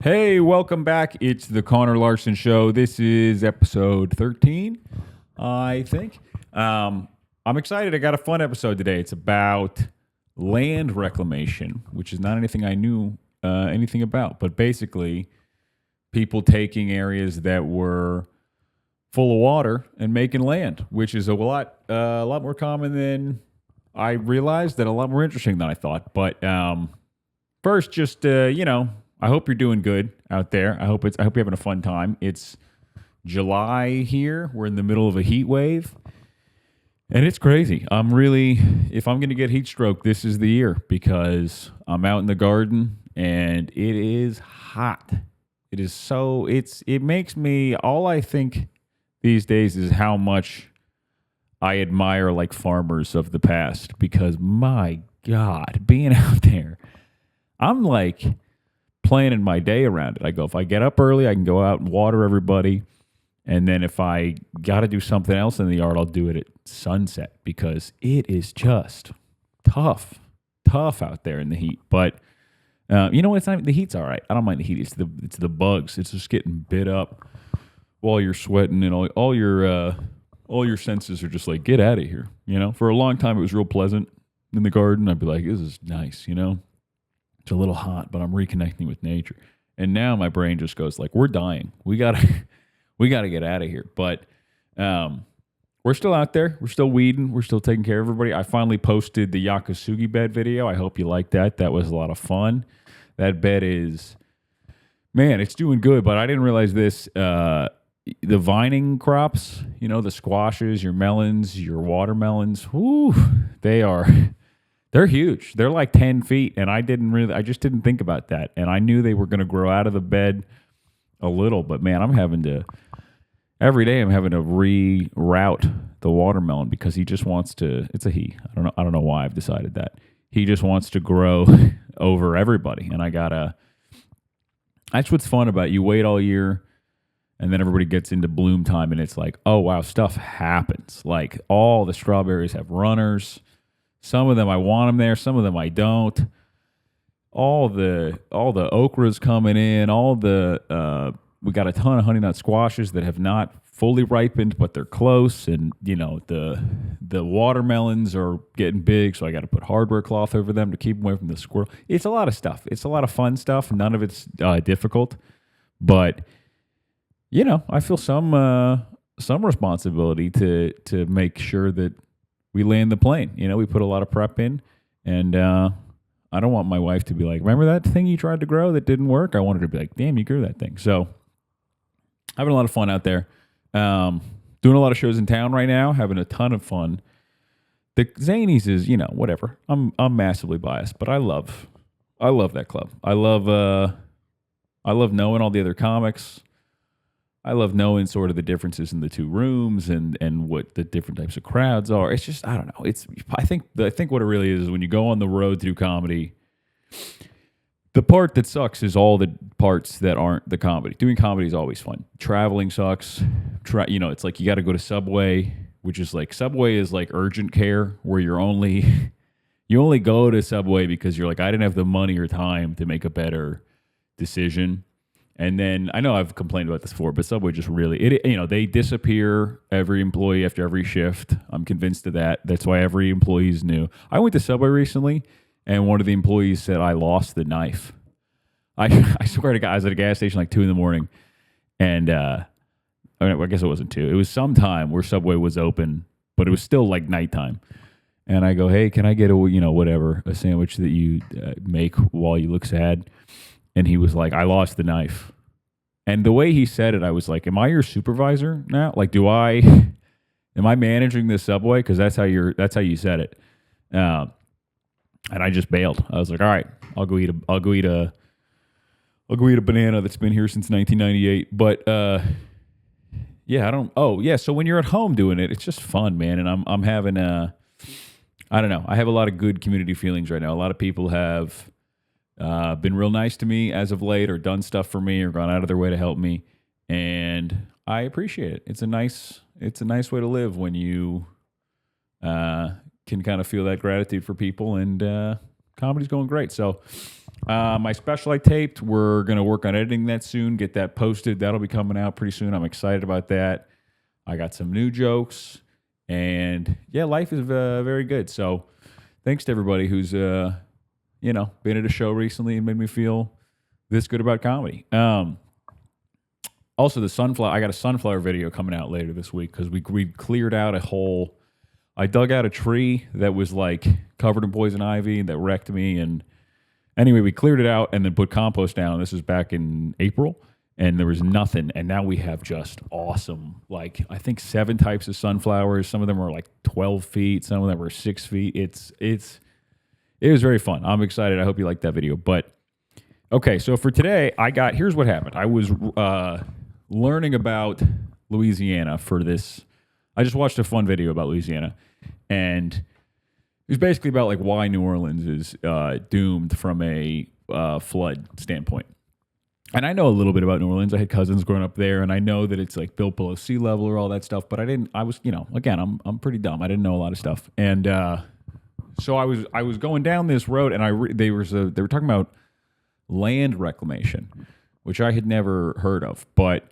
Hey, welcome back. It's the Connor Larsen Show. This is episode 13, I think. I'm excited. I got a fun episode today. It's about land reclamation, which is not anything I knew anything about, but basically people taking areas that were full of water and making land, which is a lot more common than I realized and a lot more interesting than I thought. But first, just I hope you're doing good out there. I hope you're having a fun time. It's July here. We're in the middle of a heat wave, and it's crazy. If I'm going to get heat stroke, this is the year because I'm out in the garden and it is hot. It makes me, all I think these days is how much I admire like farmers of the past because my God, being out there, I'm like planning my day around it. I go, if I get up early, I can go out and water everybody. And then if I got to do something else in the yard, I'll do it at sunset because it is just tough out there in the heat. But it's not the heat's all right. I don't mind the heat. It's the bugs. It's just getting bit up while you're sweating and all your senses are just like, get out of here. For a long time it was real pleasant in the garden. I'd be like, this is nice. It's a little hot, but I'm reconnecting with nature. And now my brain just goes like, we're dying. We gotta get out of here. But we're still out there. We're still weeding. We're still taking care of everybody. I finally posted the Yakasugi bed video. I hope you liked that. That was a lot of fun. That bed is, man, it's doing good. But I didn't realize this. The vining crops, the squashes, your melons, your watermelons, they're huge. They're like 10 feet, and I just didn't think about that. And I knew they were going to grow out of the bed a little, but man, every day I'm having to reroute the watermelon because he just wants to, it's a he. I don't know why I've decided that. He just wants to grow over everybody. And that's what's fun about it. You wait all year, and then everybody gets into bloom time, and it's like, oh wow, stuff happens. Like all the strawberries have runners. Some of them I want them there. Some of them I don't. All the okra's coming in. We got a ton of honey nut squashes that have not fully ripened, but they're close. And the watermelons are getting big, so I got to put hardware cloth over them to keep them away from the squirrel. It's a lot of stuff. It's a lot of fun stuff. None of it's difficult, but I feel some responsibility to make sure that we land the plane. We put a lot of prep in, and I don't want my wife to be like, remember that thing you tried to grow that didn't work? I want her to be like, damn, you grew that thing. So having a lot of fun out there. Doing a lot of shows in town right now, having a ton of fun. The Zanies is, whatever. I'm massively biased, but I love that club. I love knowing all the other comics. I love knowing sort of the differences in the two rooms and what the different types of crowds are. It's just, I don't know. I think what it really is when you go on the road to do comedy, the part that sucks is all the parts that aren't the comedy. Doing comedy is always fun. Traveling sucks. It's like you got to go to Subway, which is like Subway is like urgent care where you only go to Subway because you're like, I didn't have the money or time to make a better decision. And then I know I've complained about this before, but Subway just really, they disappear every employee after every shift. I'm convinced of that. That's why every employee is new. I went to Subway recently, and one of the employees said, I lost the knife. I swear to God, I was at a gas station like 2 a.m, and I guess it wasn't 2. It was some time where Subway was open, but it was still like nighttime. And I go, hey, can I get a sandwich that you make while you look sad? And he was like, I lost the knife. And the way he said it, I was like, am I your supervisor now? Like, am I managing this Subway? Because that's how you said it. And I just bailed. I was like, all right, I'll go eat a banana that's been here since 1998. But so when you're at home doing it, it's just fun, man. And I'm having I don't know. I have a lot of good community feelings right now. A lot of people have been real nice to me as of late, or done stuff for me, or gone out of their way to help me, and I appreciate it. It's a nice way to live when you can kind of feel that gratitude for people, and comedy's going great. So My special I taped, we're going to work on editing that soon, get that posted. That'll be coming out pretty soon. I'm excited about that. I got some new jokes, and yeah, life is very good. So thanks to everybody who's, been at a show recently and made me feel this good about comedy. Also, I got a sunflower video coming out later this week because we cleared out a whole. I dug out a tree that was like covered in poison ivy that wrecked me, and anyway, we cleared it out and then put compost down. This was back in April, and there was nothing. And now we have just awesome, like I think 7 types of sunflowers. Some of them are like 12 feet. Some of them are 6 feet. It was very fun. I'm excited. I hope you liked that video. But okay, so for today, here's what happened. I was learning about Louisiana for this. I just watched a fun video about Louisiana, and it was basically about like why New Orleans is doomed from a flood standpoint. And I know a little bit about New Orleans. I had cousins growing up there, and I know that it's like built below sea level or all that stuff. But I was, again, I'm pretty dumb. I didn't know a lot of stuff, and so I was going down this road, and they were talking about land reclamation, which I had never heard of. But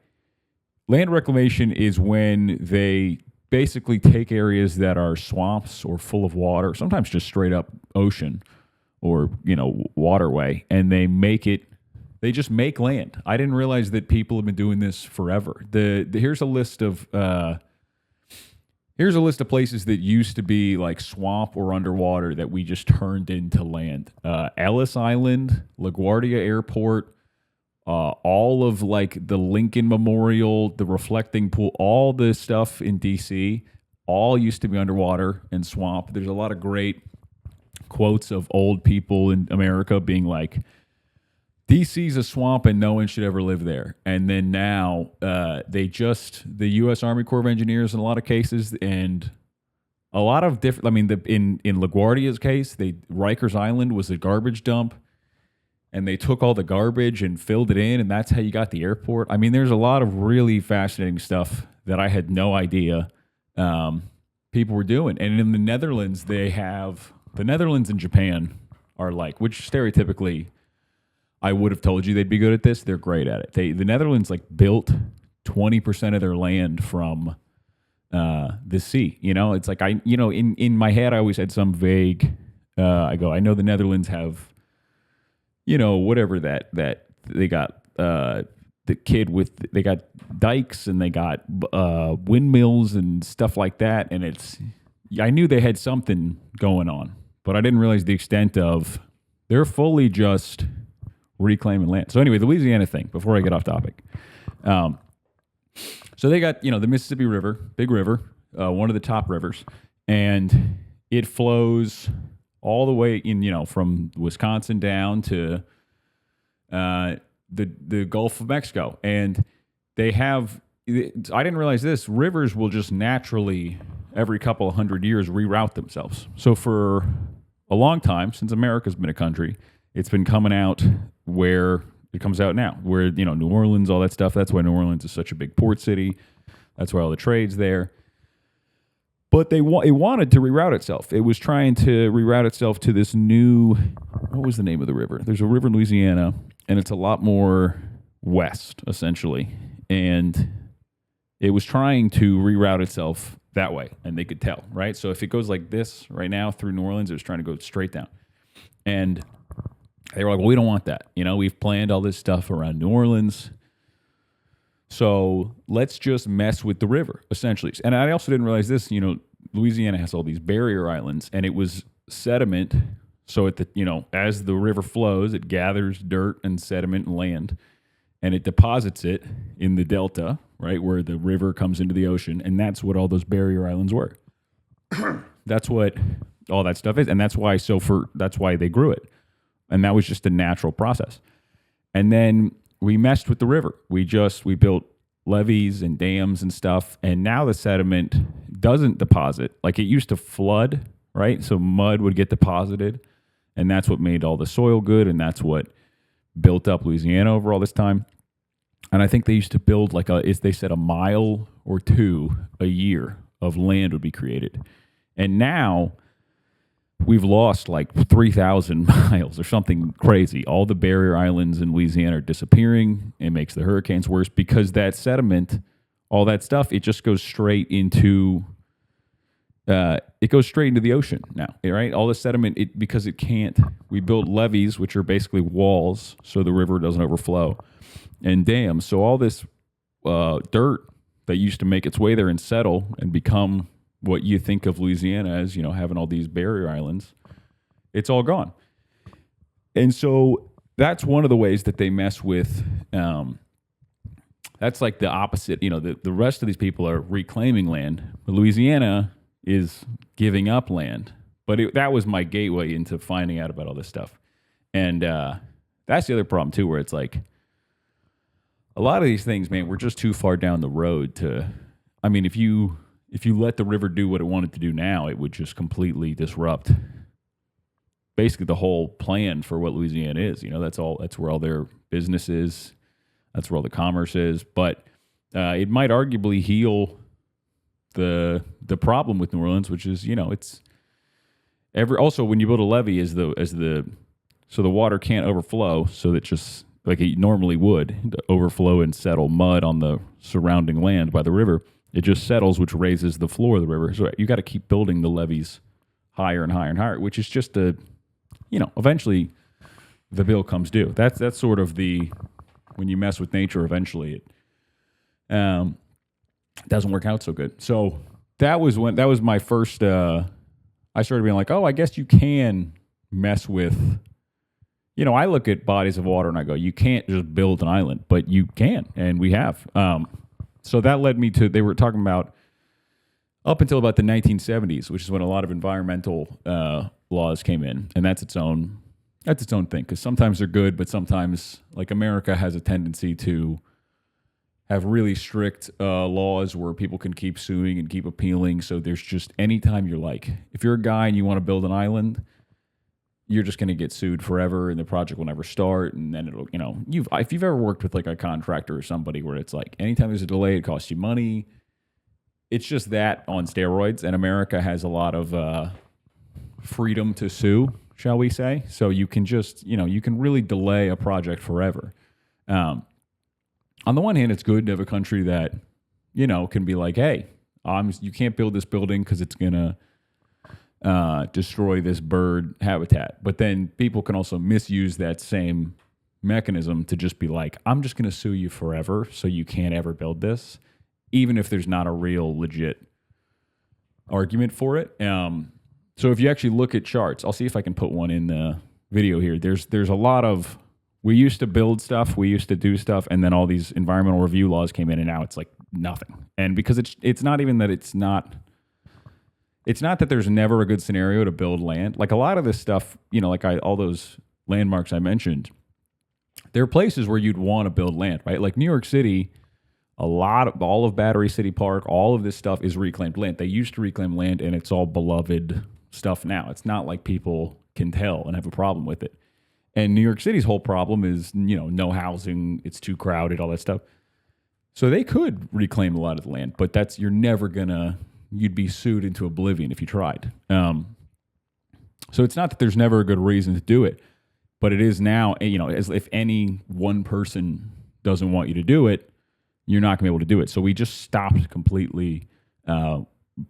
land reclamation is when they basically take areas that are swamps or full of water, sometimes just straight up ocean or, waterway, and they just make land. I didn't realize that people have been doing this forever. Here's a list of places that used to be like swamp or underwater that we just turned into land. Ellis Island, LaGuardia Airport, all of like the Lincoln Memorial, the reflecting pool, all the stuff in DC, all used to be underwater and swamp. There's a lot of great quotes of old people in America being like, DC's a swamp and no one should ever live there. And then now the U.S. Army Corps of Engineers in a lot of cases, and a lot of different, in LaGuardia's case, Rikers Island was a garbage dump. And they took all the garbage and filled it in, and that's how you got the airport. There's a lot of really fascinating stuff that I had no idea people were doing. And in the Netherlands, the Netherlands and Japan are like, which stereotypically I would have told you they'd be good at this. They're great at it. The Netherlands built 20% of their land from the sea. It's like in my head I always had some vague. I know the Netherlands have. Whatever that they got the kid with, they got dikes and they got windmills and stuff like that. And I knew they had something going on, but I didn't realize the extent of they're fully just reclaiming land. So anyway, the Louisiana thing, before I get off topic. So they got, the Mississippi River, big river, one of the top rivers, and it flows all the way in, from Wisconsin down to the Gulf of Mexico. And they have, I didn't realize this, rivers will just naturally, every couple of 100 years, reroute themselves. So for a long time, since America's been a country, it's been coming out where it comes out now, where, New Orleans, all that stuff. That's why New Orleans is such a big port city. That's why all the trade's there. But it wanted to reroute itself. It was trying to reroute itself to this new, what was the name of the river? There's a river in Louisiana, and it's a lot more west, essentially. And it was trying to reroute itself that way, and they could tell, right? So if it goes like this right now through New Orleans, it was trying to go straight down. And they were like, well, we don't want that. We've planned all this stuff around New Orleans. So let's just mess with the river, essentially. And I also didn't realize this, Louisiana has all these barrier islands, and it was sediment. So as the river flows, it gathers dirt and sediment and land, and it deposits it in the delta, right, where the river comes into the ocean. And that's what all those barrier islands were. That's what all that stuff is. And that's why they grew it. And that was just a natural process. And then we messed with the river. We built levees and dams and stuff, and now the sediment doesn't deposit. Like it used to flood, right? So mud would get deposited, and that's what made all the soil good, and that's what built up Louisiana over all this time. And I think they used to build they said a mile or two a year of land would be created. And now we've lost like 3,000 miles or something crazy. All the barrier islands in Louisiana are disappearing. It makes the hurricanes worse because that sediment, all that stuff, it just goes straight into the ocean now, right? All the sediment, because it can't. We build levees, which are basically walls, so the river doesn't overflow, and dams. So all this dirt that used to make its way there and settle and become what you think of Louisiana as, having all these barrier islands, it's all gone. And so that's one of the ways that they mess with. That's like the opposite. The rest of these people are reclaiming land. Louisiana is giving up land. But that was my gateway into finding out about all this stuff. And that's the other problem, too, where it's like a lot of these things, man, we're just too far down the road to. I mean, if you let the river do what it wanted to do now, it would just completely disrupt basically the whole plan for what Louisiana is. That's where all their business is. That's where all the commerce is. But it might arguably heal the problem with New Orleans, which is, it's also when you build a levee so the water can't overflow, so that just like it normally would overflow and settle mud on the surrounding land by the river. It just settles, which raises the floor of the river. So you got to keep building the levees higher and higher and higher, which is just eventually the bill comes due. That's sort of when you mess with nature, eventually it doesn't work out so good. So that was my first. I started being like, oh, I guess you can mess with. I look at bodies of water and I go, you can't just build an island, but you can, and we have. So that led me to, they were talking about up until about the 1970s, which is when a lot of environmental laws came in, and that's its own thing, because sometimes they're good, but sometimes, like, America has a tendency to have really strict laws where people can keep suing and keep appealing. So there's just, anytime if you're a guy and you want to build an island, you're just going to get sued forever, and the project will never start. And then it'll, if you've ever worked with like a contractor or somebody where it's like, anytime there's a delay, it costs you money. It's just that on steroids. And America has a lot of freedom to sue, shall we say. So you can just, you can really delay a project forever. On the one hand, it's good to have a country that, can be like, hey, you can't build this building because it's going to destroy this bird habitat. But then people can also misuse that same mechanism to just be like, I'm just going to sue you forever so you can't ever build this, even if there's not a real legit argument for it. So if you actually look at charts, I'll see if I can put one in the video here. There's a lot of, we used to build stuff, we used to do stuff, and then all these environmental review laws came in, and now it's like nothing. And because it's not even that it's not that there's never a good scenario to build land. Like a lot of this stuff, all those landmarks I mentioned, there are places where you'd want to build land, right? Like New York City, all of Battery City Park, all of this stuff is reclaimed land. They used to reclaim land, and it's all beloved stuff now. It's not like people can tell and have a problem with it. And New York City's whole problem is, no housing, it's too crowded, all that stuff. So they could reclaim a lot of the land, but you'd be sued into oblivion if you tried. So it's not that there's never a good reason to do it, but it is now, as if any one person doesn't want you to do it, you're not going to be able to do it. So we just stopped completely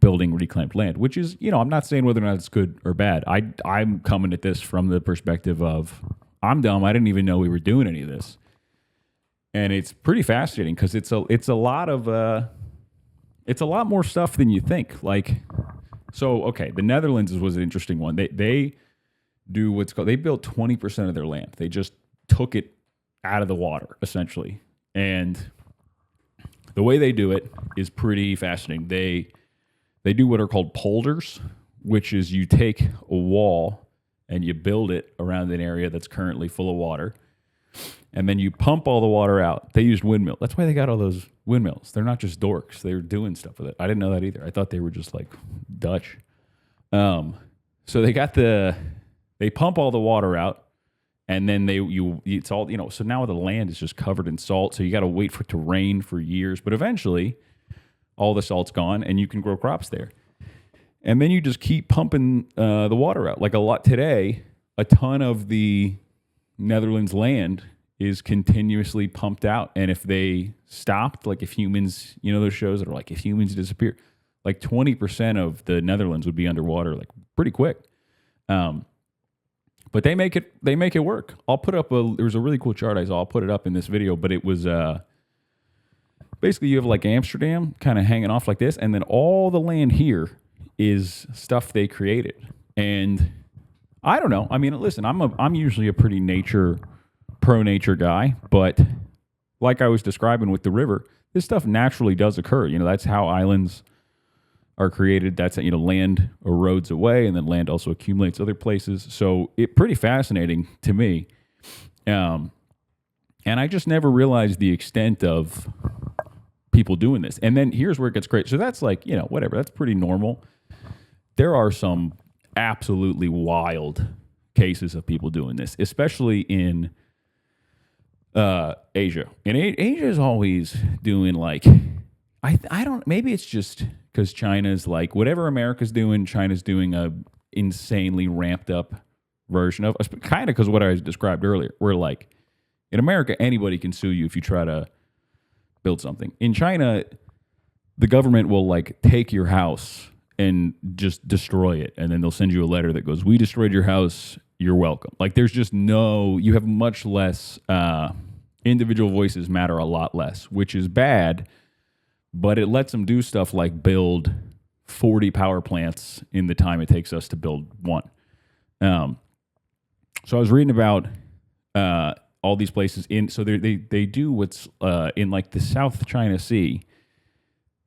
building reclaimed land, which is, I'm not saying whether or not it's good or bad. I'm coming at this from the perspective of, I'm dumb. I didn't even know we were doing any of this. And it's pretty fascinating because it's a lot more stuff than you think. The Netherlands was an interesting one. They do what's called, they built 20% of their land. They just took it out of the water, essentially. And the way they do it is pretty fascinating. They do what are called polders, which is you take a wall and you build it around an area that's currently full of water. And then you pump all the water out. They used windmill. That's why they got all those windmills. They're not just dorks. They're doing stuff with it. I didn't know that either. I thought they were just like Dutch. So they pump all the water out, and then it's all, so now the land is just covered in salt. So you got to wait for it to rain for years. But eventually all the salt's gone and you can grow crops there. And then you just keep pumping the water out. Like a lot today, a ton of the Netherlands land is continuously pumped out. And if they stopped, like if humans, you know, those shows that are like, if humans disappear, like 20% of the Netherlands would be underwater, like pretty quick. But they make it work. I'll put up there was a really cool chart I saw. I'll put it up in this video, but it was basically you have like Amsterdam kind of hanging off like this, and then all the land here is stuff they created. And I don't know. I mean, listen, I'm usually a pretty pro nature guy, but like I was describing with the river, this stuff naturally does occur. You know, that's how islands are created. That's, you know, land erodes away, and then land also accumulates other places. So it pretty fascinating to me. And I just never realized the extent of people doing this. And then here's where it gets great. So that's like, you know, whatever. That's pretty normal. There are some absolutely wild cases of people doing this, especially in Asia. And Asia is always doing like, I don't, maybe it's just because China's like, whatever America's doing, China's doing a insanely ramped up version of, kind of because what I described earlier, where like in America, anybody can sue you if you try to build something. In China, the government will like take your house and just destroy it. And then they'll send you a letter that goes, we destroyed your house, you're welcome. Like there's just you have much less, individual voices matter a lot less, which is bad, but it lets them do stuff like build 40 power plants in the time it takes us to build one. So I was reading about all these places so they do what's in like the South China Sea.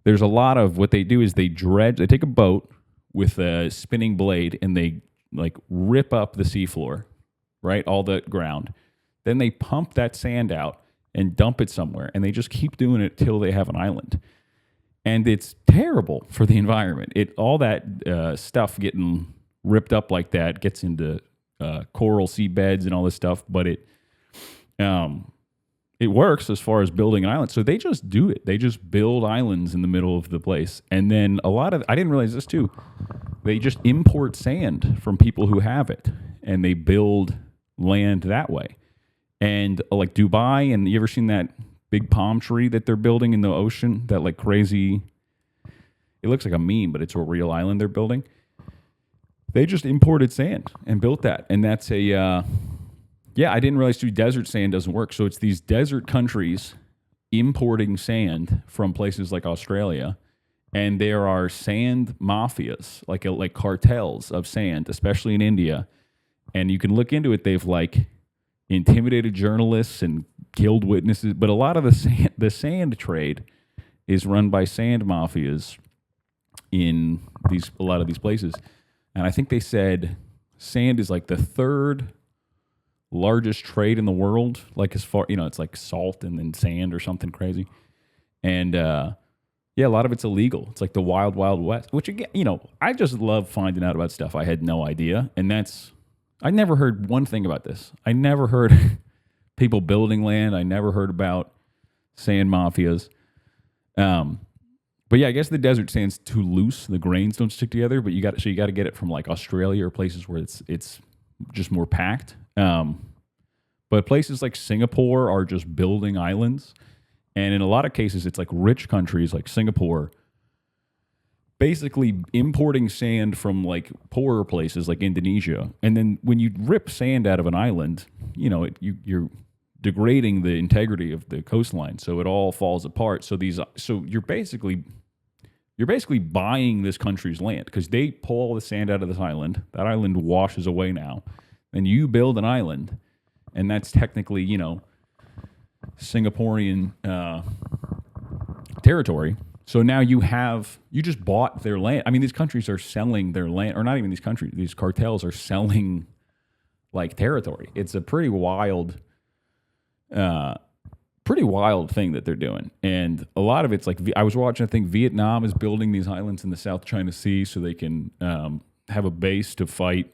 There's a lot of what they do is they take a boat with a spinning blade and they like rip up the seafloor, right? All the ground. Then they pump that sand out and dump it somewhere, and they just keep doing it till they have an island. And it's terrible for the environment. All that stuff getting ripped up like that gets into coral seabeds and all this stuff, but it works as far as building an island. So they just do it. They just build islands in the middle of the place. And then I didn't realize this too, they just import sand from people who have it, and they build land that way. And like Dubai, and you ever seen that big palm tree that they're building in the ocean? That like crazy, it looks like a meme, but it's a real island they're building. They just imported sand and built that. And that's I didn't realize too, desert sand doesn't work. So it's these desert countries importing sand from places like Australia. And there are sand mafias, like cartels of sand, especially in India. And you can look into it. They've like intimidated journalists and killed witnesses. But a lot of the sand trade is run by sand mafias in a lot of these places. And I think they said sand is like the third largest trade in the world. Like as far, it's like salt and then sand or something crazy. And a lot of it's illegal. It's like the wild, wild west, which again, I just love finding out about stuff I had no idea. And I never heard one thing about this. I never heard people building land. I never heard about sand mafias. But yeah, I guess the desert sand's too loose. The grains don't stick together, but you got to get it from like Australia or places where it's just more packed. But places like Singapore are just building islands. And in a lot of cases, it's like rich countries like Singapore basically importing sand from like poorer places like Indonesia. And then when you rip sand out of an island, you're degrading the integrity of the coastline. So it all falls apart. So you're basically buying this country's land because they pull all the sand out of this island. That island washes away now. And you build an island, and that's technically, Singaporean territory. So now you just bought their land. I mean, these countries are selling their land, or not even these countries, these cartels are selling like territory. It's a pretty wild thing that they're doing. And a lot of it's like, I was watching, I think Vietnam is building these islands in the South China Sea so they can have a base to fight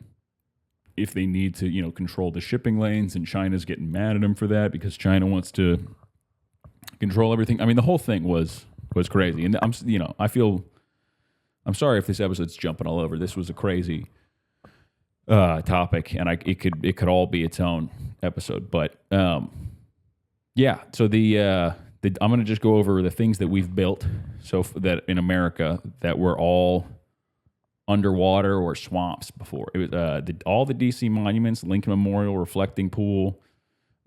if they need to, control the shipping lanes, and China's getting mad at them for that because China wants to control everything. I mean, the whole thing was crazy. And I feel I'm sorry if this episode's jumping all over. This was a crazy topic, and it could all be its own episode. But yeah, so I'm going to just go over the things that we've built so that in America that were all underwater or swamps before. It was all the DC monuments, Lincoln Memorial, Reflecting Pool,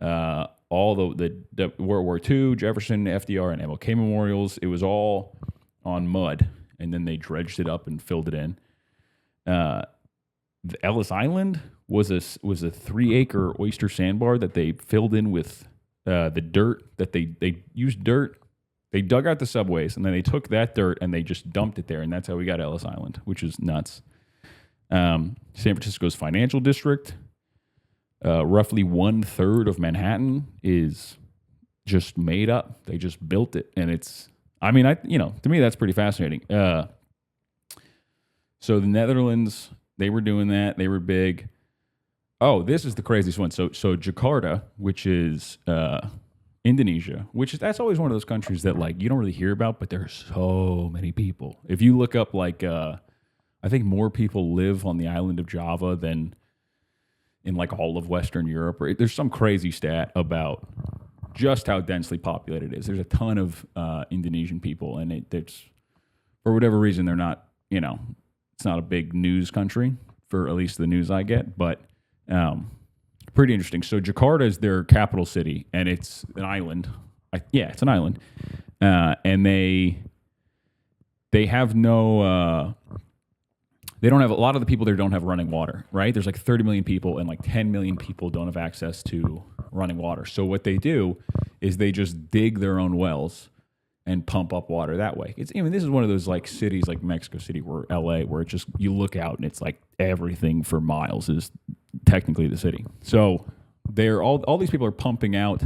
all the World War II, Jefferson, FDR, and MLK memorials. It was all on mud, and then they dredged it up and filled it in. The Ellis Island was a 3-acre oyster sandbar that they filled in with the dirt that they used dirt. They dug out the subways, and then they took that dirt and they just dumped it there, and that's how we got Ellis Island, which is nuts. San Francisco's financial district, roughly 1/3 of Manhattan is just made up. They just built it, and to me that's pretty fascinating. So the Netherlands, they were doing that. They were big. Oh, this is the craziest one. So Jakarta, which is Indonesia, that's always one of those countries that like you don't really hear about, but there's so many people. If you look up like I think more people live on the island of Java than in like all of Western Europe. There's some crazy stat about just how densely populated it is. There's a ton of Indonesian people, and it's for whatever reason they're not, it's not a big news country for at least the news I get, but pretty interesting. So Jakarta is their capital city, and it's an island. It's an island, and they have no. They don't have a lot of the people there don't have running water, right? There's like 30 million people, and like 10 million people don't have access to running water. So what they do is they just dig their own wells and pump up water that way. This is one of those like cities like Mexico City or LA where it just you look out and it's like everything for miles is technically the city. So they're all these people are pumping out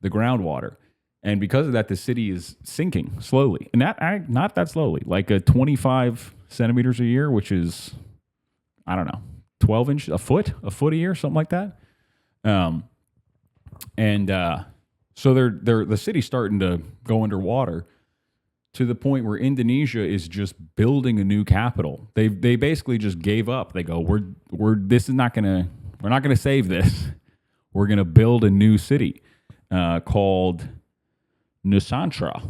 the groundwater. And because of that, the city is sinking slowly. And not that slowly, like 25 centimeters a year, which is, I don't know, 12 inches, a foot a year, something like that. So the city's starting to go underwater to the point where Indonesia is just building a new capital. They basically just gave up. They go, we're not gonna save this. We're gonna build a new city called Nusantara.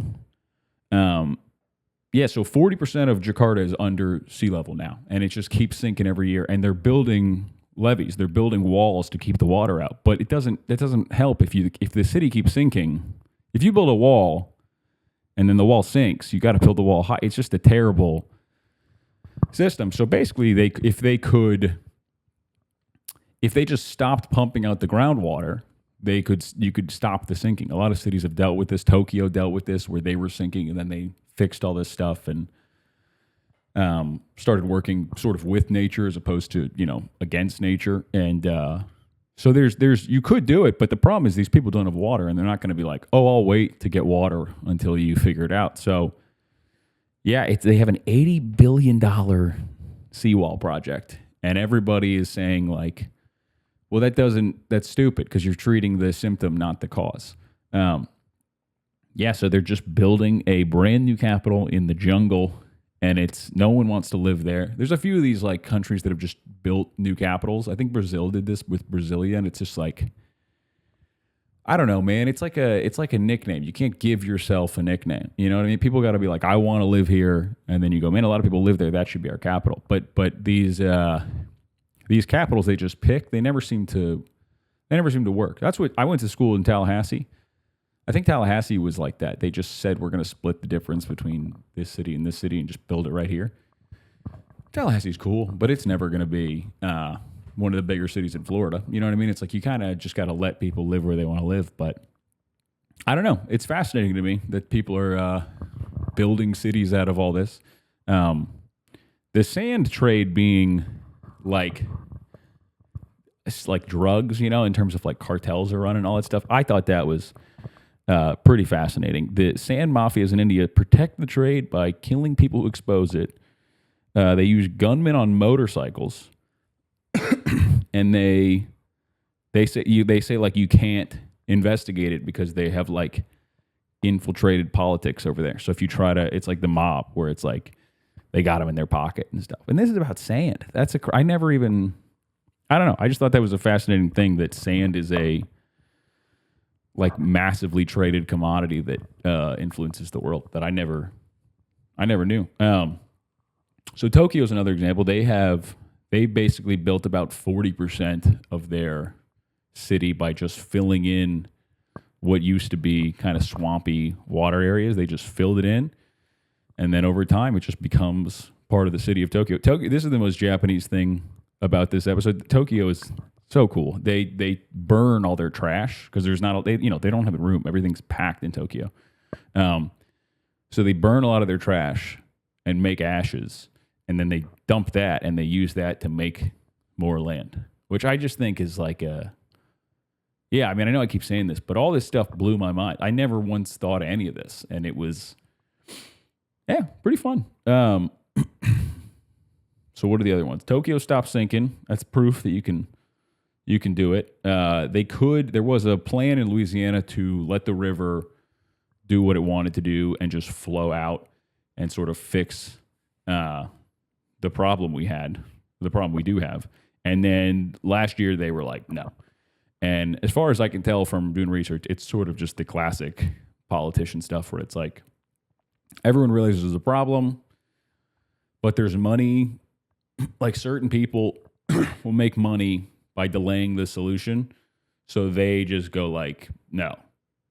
So 40% of Jakarta is under sea level now, and it just keeps sinking every year. And they're building levees, they're building walls to keep the water out. But that doesn't help if the city keeps sinking. If you build a wall and then the wall sinks, you got to build the wall high. It's just a terrible system. So basically, if they just stopped pumping out the groundwater, you could stop the sinking. A lot of cities have dealt with this. Tokyo dealt with this, where they were sinking, and then they fixed all this stuff and started working sort of with nature as opposed to against nature. And so there's you could do it, but the problem is these people don't have water, and they're not going to be like, oh, I'll wait to get water until you figure it out. So yeah, they have an $80 billion seawall project, and everybody is saying like, well, that's stupid because you're treating the symptom, not the cause. So they're just building a brand new capital in the jungle, and no one wants to live there. There's a few of these like countries that have just built new capitals. I think Brazil did this with Brasilia, and it's just like, I don't know, man. It's like a nickname. You can't give yourself a nickname. You know what I mean? People got to be like, I want to live here, and then you go, man, a lot of people live there. That should be our capital. But these capitals they just pick, they never seem to work. That's what I went to school in Tallahassee. I think Tallahassee was like that. They just said, we're going to split the difference between this city and just build it right here. Tallahassee's cool, but it's never going to be one of the bigger cities in Florida. You know what I mean? It's like you kind of just got to let people live where they want to live. But I don't know. It's fascinating to me that people are building cities out of all this. The sand trade being like, it's like drugs, in terms of like cartels are running all that stuff. I thought that was pretty fascinating. The sand mafias in India protect the trade by killing people who expose it. They use gunmen on motorcycles, and they say like you can't investigate it because they have like infiltrated politics over there. So if you try to, it's like the mob where it's like they got them in their pocket and stuff. And this is about sand. I never even, I don't know. I just thought that was a fascinating thing, that sand is a like massively traded commodity that influences the world, that I never knew. So Tokyo is another example. They basically built about 40% of their city by just filling in what used to be kind of swampy water areas. They just filled it in. And then over time, it just becomes part of the city of Tokyo. This is the most Japanese thing about this episode. Tokyo is so cool. They burn all their trash because there's not, they don't have the room. Everything's packed in Tokyo. So they burn a lot of their trash and make ashes, and then they dump that and they use that to make more land, which I just think is like I mean, I know I keep saying this, but all this stuff blew my mind. I never once thought of any of this, and it was, pretty fun. So what are the other ones? Tokyo stopped sinking. That's proof that you can do it. There was a plan in Louisiana to let the river do what it wanted to do and just flow out and sort of fix the problem we do have. And then last year they were like, no. And as far as I can tell from doing research, it's sort of just the classic politician stuff where it's like everyone realizes there's a problem, but there's money. Like certain people will make money by delaying the solution. So they just go like, no.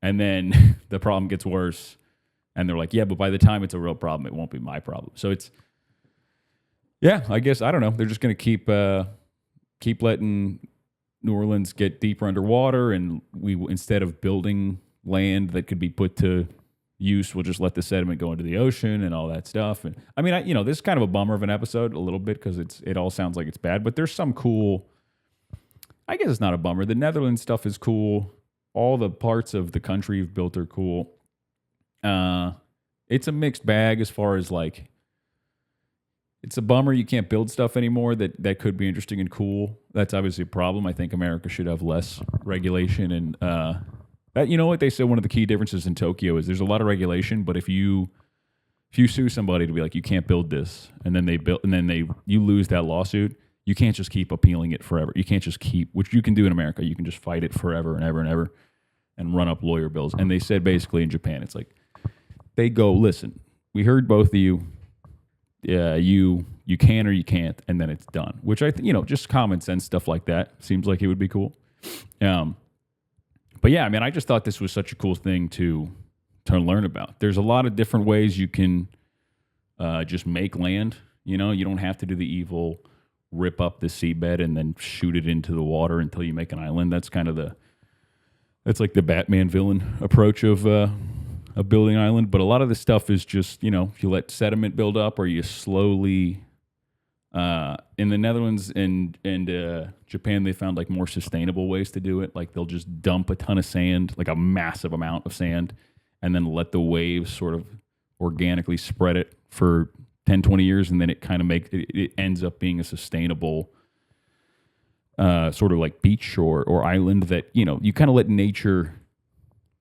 And then the problem gets worse. And they're like, yeah, but by the time it's a real problem, it won't be my problem. So it's, I guess, I don't know. They're just going to keep letting New Orleans get deeper underwater. And we, instead of building land that could be put to use, we'll just let the sediment go into the ocean and all that stuff. And I mean, this is kind of a bummer of an episode a little bit because it all sounds like it's bad, but there's some cool, I guess it's not a bummer. The Netherlands stuff is cool. All the parts of the country you've built are cool. It's a mixed bag as far as like, it's a bummer you can't build stuff anymore that could be interesting and cool. That's obviously a problem. I think America should have less regulation. And you know what they said, one of the key differences in Tokyo is there's a lot of regulation, but if you sue somebody to be like, you can't build this, and then you lose that lawsuit, you can't just keep appealing it forever. You can't just which you can do in America. You can just fight it forever and ever and ever and run up lawyer bills. And they said basically in Japan, it's like, they go, listen, we heard both of you. Yeah, you can or you can't, and then it's done. Which I think, just common sense stuff like that seems like it would be cool. But yeah, I mean, I just thought this was such a cool thing to learn about. There's a lot of different ways you can just make land. You don't have to do the evil rip up the seabed and then shoot it into the water until you make an island. That's kind of that's like the Batman villain approach of a building island. But a lot of this stuff is just, if you let sediment build up or you slowly, in the Netherlands and Japan, they found like more sustainable ways to do it. Like they'll just dump a ton of sand, like a massive amount of sand, and then let the waves sort of organically spread it for 10, 20 years. And then it kind of it ends up being a sustainable sort of like beach or island that, you kind of let nature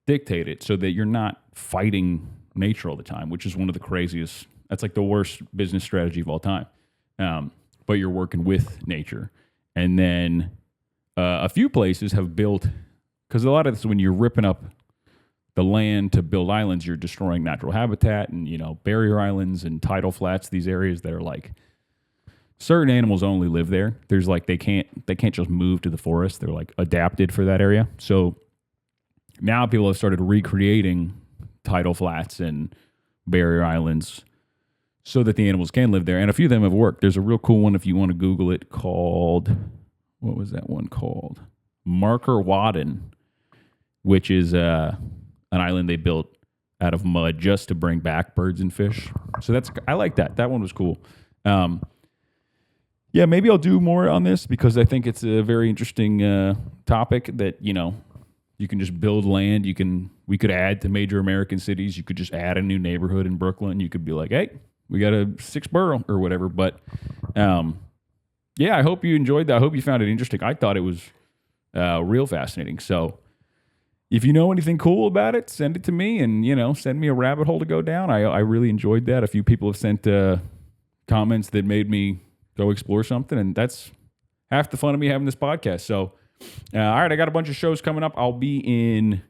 dictate it so that you're not fighting nature all the time, which is one of the craziest, that's like the worst business strategy of all time. But you're working with nature. And then a few places have built, because a lot of this, when you're ripping up the land to build islands, you're destroying natural habitat and, barrier islands and tidal flats, these areas that are like, certain animals only live there. There's like, they can't just move to the forest. They're like adapted for that area. So now people have started recreating tidal flats and barrier islands so that the animals can live there. And a few of them have worked. There's a real cool one if you want to Google it called, what was that one called? Marker Wadden, which is an island they built out of mud just to bring back birds and fish. So I like that. That one was cool. Yeah, maybe I'll do more on this because I think it's a very interesting topic that, you can just build land. We could add to major American cities. You could just add a new neighborhood in Brooklyn. You could be like, hey, we got a 6-borough or whatever. But I hope you enjoyed that. I hope you found it interesting. I thought it was real fascinating. So if you know anything cool about it, send it to me and, send me a rabbit hole to go down. I really enjoyed that. A few people have sent comments that made me go explore something. And that's half the fun of me having this podcast. So, all right, I got a bunch of shows coming up. I'll be in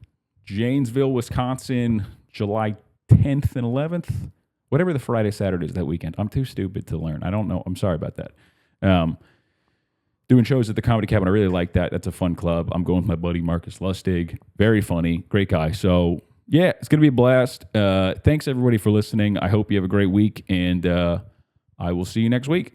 Janesville, Wisconsin, July 10th and 11th. Whatever the Friday, Saturday is that weekend. I'm too stupid to learn. I don't know. I'm sorry about that. Doing shows at the Comedy Cabin. I really like that. That's a fun club. I'm going with my buddy Marcus Lustig. Very funny. Great guy. So, yeah, it's going to be a blast. Thanks, everybody, for listening. I hope you have a great week, and I will see you next week.